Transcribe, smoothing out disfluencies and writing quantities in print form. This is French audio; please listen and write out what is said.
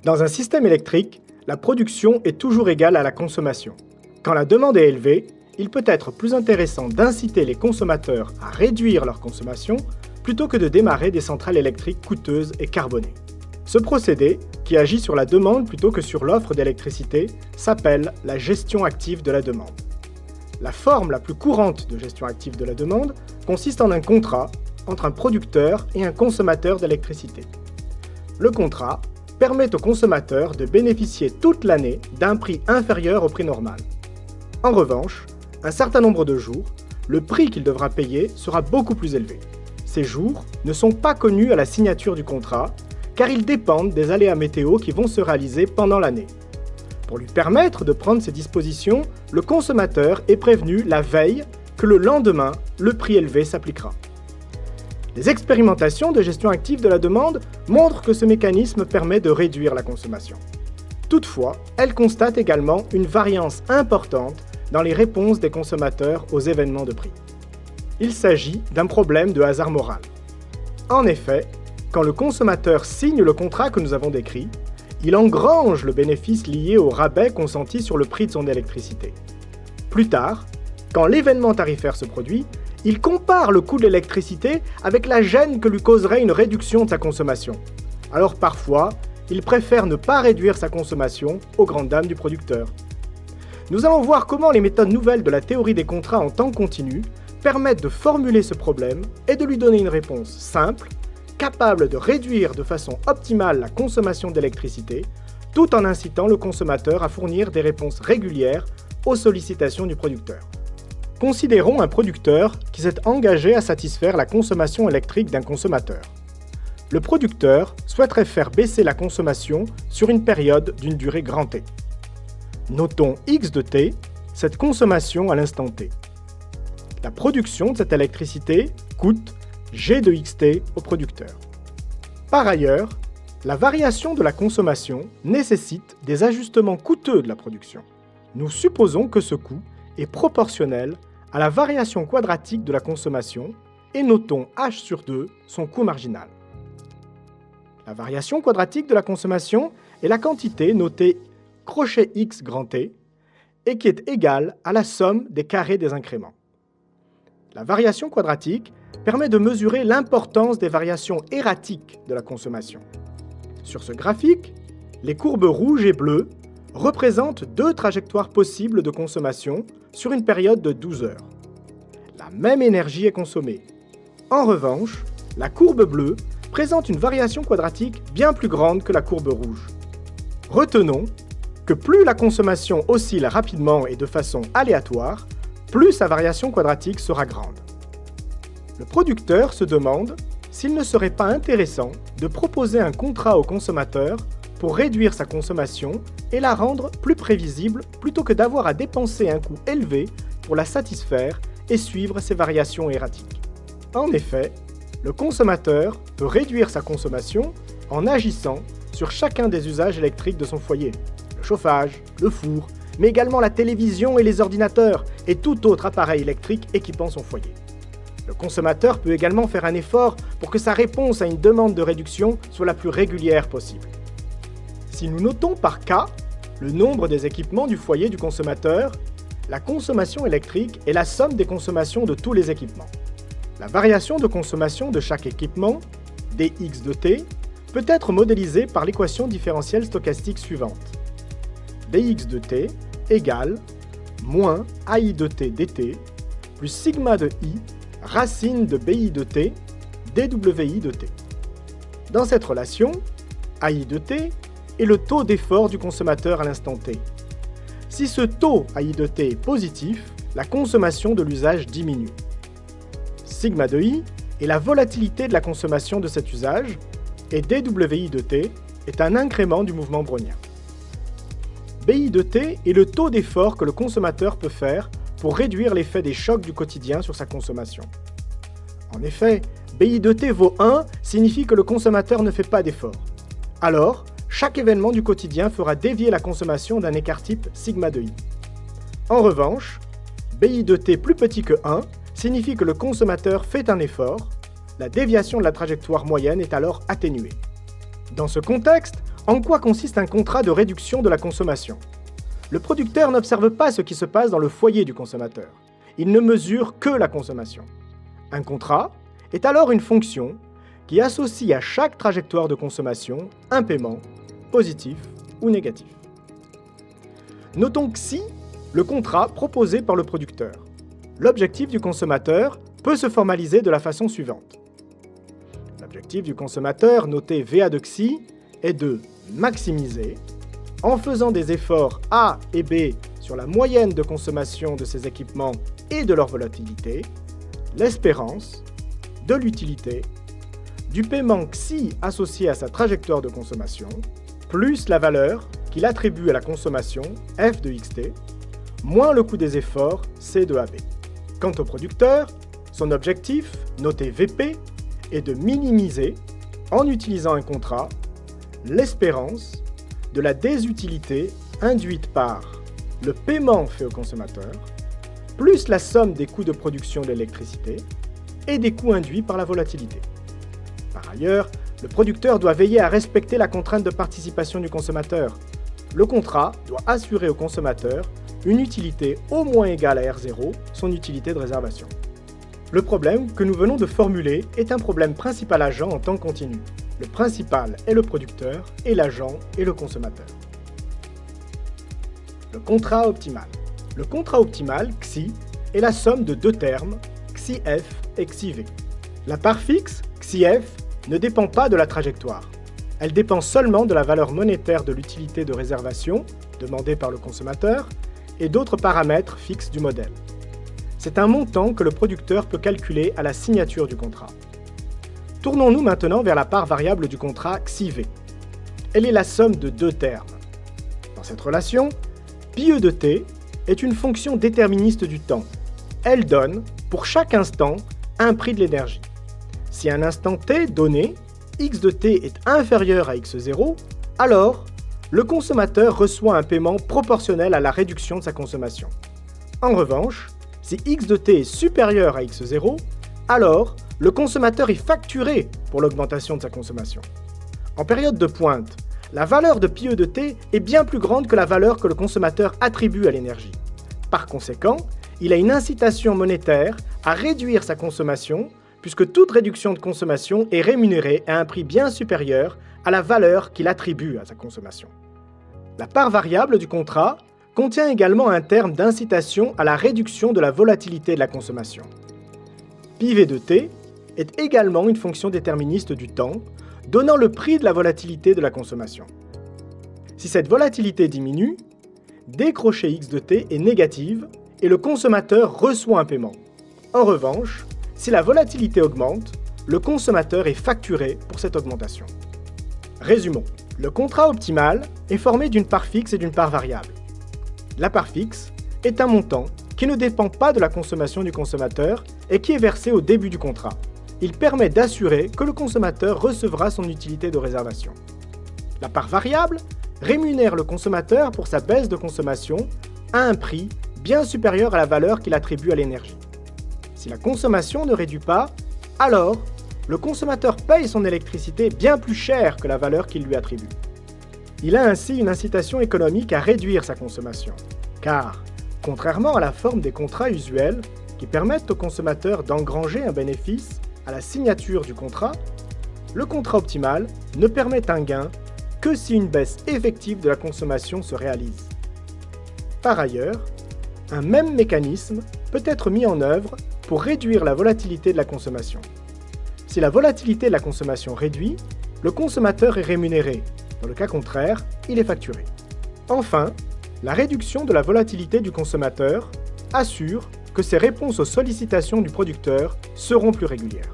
Dans un système électrique, la production est toujours égale à la consommation. Quand la demande est élevée, il peut être plus intéressant d'inciter les consommateurs à réduire leur consommation plutôt que de démarrer des centrales électriques coûteuses et carbonées. Ce procédé, qui agit sur la demande plutôt que sur l'offre d'électricité, s'appelle la gestion active de la demande. La forme la plus courante de gestion active de la demande consiste en un contrat entre un producteur et un consommateur d'électricité. Le contrat permet au consommateur de bénéficier toute l'année d'un prix inférieur au prix normal. En revanche, un certain nombre de jours, le prix qu'il devra payer sera beaucoup plus élevé. Ces jours ne sont pas connus à la signature du contrat, car ils dépendent des aléas météo qui vont se réaliser pendant l'année. Pour lui permettre de prendre ces dispositions, le consommateur est prévenu la veille que le lendemain, le prix élevé s'appliquera. Les expérimentations de gestion active de la demande montrent que ce mécanisme permet de réduire la consommation. Toutefois, elles constatent également une variance importante dans les réponses des consommateurs aux événements de prix. Il s'agit d'un problème de hasard moral. En effet, quand le consommateur signe le contrat que nous avons décrit, il engrange le bénéfice lié au rabais consenti sur le prix de son électricité. Plus tard, quand l'événement tarifaire se produit, il compare le coût de l'électricité avec la gêne que lui causerait une réduction de sa consommation. Alors parfois, il préfère ne pas réduire sa consommation aux grandes dames du producteur. Nous allons voir comment les méthodes nouvelles de la théorie des contrats en temps continu permettent de formuler ce problème et de lui donner une réponse simple, capable de réduire de façon optimale la consommation d'électricité, tout en incitant le consommateur à fournir des réponses régulières aux sollicitations du producteur. Considérons un producteur qui s'est engagé à satisfaire la consommation électrique d'un consommateur. Le producteur souhaiterait faire baisser la consommation sur une période d'une durée grand T. Notons X de T, cette consommation à l'instant T. La production de cette électricité coûte G de XT au producteur. Par ailleurs, la variation de la consommation nécessite des ajustements coûteux de la production. Nous supposons que ce coût est proportionnel à la variation quadratique de la consommation et notons H sur 2 son coût marginal. La variation quadratique de la consommation est la quantité notée crochet X grand T et qui est égale à la somme des carrés des incréments. La variation quadratique permet de mesurer l'importance des variations erratiques de la consommation. Sur ce graphique, les courbes rouges et bleues représentent deux trajectoires possibles de consommation sur une période de 12 heures. La même énergie est consommée. En revanche, la courbe bleue présente une variation quadratique bien plus grande que la courbe rouge. Retenons que plus la consommation oscille rapidement et de façon aléatoire, plus sa variation quadratique sera grande. Le producteur se demande s'il ne serait pas intéressant de proposer un contrat au consommateur pour réduire sa consommation et la rendre plus prévisible plutôt que d'avoir à dépenser un coût élevé pour la satisfaire et suivre ses variations erratiques. En effet, le consommateur peut réduire sa consommation en agissant sur chacun des usages électriques de son foyer, le chauffage, le four, mais également la télévision et les ordinateurs et tout autre appareil électrique équipant son foyer. Le consommateur peut également faire un effort pour que sa réponse à une demande de réduction soit la plus régulière possible. Si nous notons par K le nombre des équipements du foyer du consommateur, la consommation électrique est la somme des consommations de tous les équipements. La variation de consommation de chaque équipement, dx de t, peut être modélisée par l'équation différentielle stochastique suivante. dx de t égale moins ai de t dt plus sigma de i racine de bi de t dwi de t. Dans cette relation, ai de t est le taux d'effort du consommateur à l'instant t. Si ce taux ai de t est positif, la consommation de l'usage diminue. Sigma de i est la volatilité de la consommation de cet usage et dwi de t est un incrément du mouvement brownien. Bi de t est le taux d'effort que le consommateur peut faire pour réduire l'effet des chocs du quotidien sur sa consommation. En effet, Bi de t vaut 1 signifie que le consommateur ne fait pas d'effort. Alors, chaque événement du quotidien fera dévier la consommation d'un écart type sigma de i. En revanche, Bi de t plus petit que 1 signifie que le consommateur fait un effort, la déviation de la trajectoire moyenne est alors atténuée. Dans ce contexte, En quoi consiste un contrat de réduction de la consommation? Le producteur n'observe pas ce qui se passe dans le foyer du consommateur. Il ne mesure que la consommation. Un contrat est alors une fonction qui associe à chaque trajectoire de consommation un paiement, positif ou négatif. Notons que si le contrat proposé par le producteur, l'objectif du consommateur peut se formaliser de la façon suivante. L'objectif du consommateur, noté VA de XI, est de maximiser, en faisant des efforts A et B sur la moyenne de consommation de ses équipements et de leur volatilité, l'espérance de l'utilité du paiement XI associé à sa trajectoire de consommation, plus la valeur qu'il attribue à la consommation F de XT, moins le coût des efforts C de AB. Quant au producteur, son objectif, noté VP, est de minimiser, en utilisant un contrat, l'espérance de la désutilité induite par le paiement fait au consommateur, plus la somme des coûts de production de l'électricité et des coûts induits par la volatilité. Par ailleurs, le producteur doit veiller à respecter la contrainte de participation du consommateur. Le contrat doit assurer au consommateur une utilité au moins égale à R0, son utilité de réservation. Le problème que nous venons de formuler est un problème principal agent en temps continu. Le principal est le producteur et l'agent est le consommateur. Le contrat optimal. Le contrat optimal, XI, est la somme de deux termes, XIF et XIV. La part fixe, XIF, ne dépend pas de la trajectoire. Elle dépend seulement de la valeur monétaire de l'utilité de réservation, demandée par le consommateur, et d'autres paramètres fixes du modèle. C'est un montant que le producteur peut calculer à la signature du contrat. Tournons-nous maintenant vers la part variable du contrat XIV. Elle est la somme de deux termes. Dans cette relation, pi de t est une fonction déterministe du temps. Elle donne, pour chaque instant, un prix de l'énergie. Si un instant t donné, x de t est inférieur à x0, alors le consommateur reçoit un paiement proportionnel à la réduction de sa consommation. En revanche, si x de t est supérieur à x0, alors le consommateur est facturé pour l'augmentation de sa consommation. En période de pointe, la valeur de pi de t est bien plus grande que la valeur que le consommateur attribue à l'énergie. Par conséquent, il a une incitation monétaire à réduire sa consommation, puisque toute réduction de consommation est rémunérée à un prix bien supérieur à la valeur qu'il attribue à sa consommation. La part variable du contrat contient également un terme d'incitation à la réduction de la volatilité de la consommation. Pi de t est également une fonction déterministe du temps, donnant le prix de la volatilité de la consommation. Si cette volatilité diminue, décrocher x de t est négative et le consommateur reçoit un paiement. En revanche, si la volatilité augmente, le consommateur est facturé pour cette augmentation. Résumons. Le contrat optimal est formé d'une part fixe et d'une part variable. La part fixe est un montant qui ne dépend pas de la consommation du consommateur et qui est versé au début du contrat. Il permet d'assurer que le consommateur recevra son utilité de réservation. La part variable rémunère le consommateur pour sa baisse de consommation à un prix bien supérieur à la valeur qu'il attribue à l'énergie. Si la consommation ne réduit pas, alors le consommateur paye son électricité bien plus cher que la valeur qu'il lui attribue. Il a ainsi une incitation économique à réduire sa consommation, car, contrairement à la forme des contrats usuels qui permettent au consommateur d'engranger un bénéfice à la signature du contrat, le contrat optimal ne permet un gain que si une baisse effective de la consommation se réalise. Par ailleurs, un même mécanisme peut être mis en œuvre pour réduire la volatilité de la consommation. Si la volatilité de la consommation réduit, le consommateur est rémunéré. Dans le cas contraire, il est facturé. Enfin, la réduction de la volatilité du consommateur assure que ses réponses aux sollicitations du producteur seront plus régulières.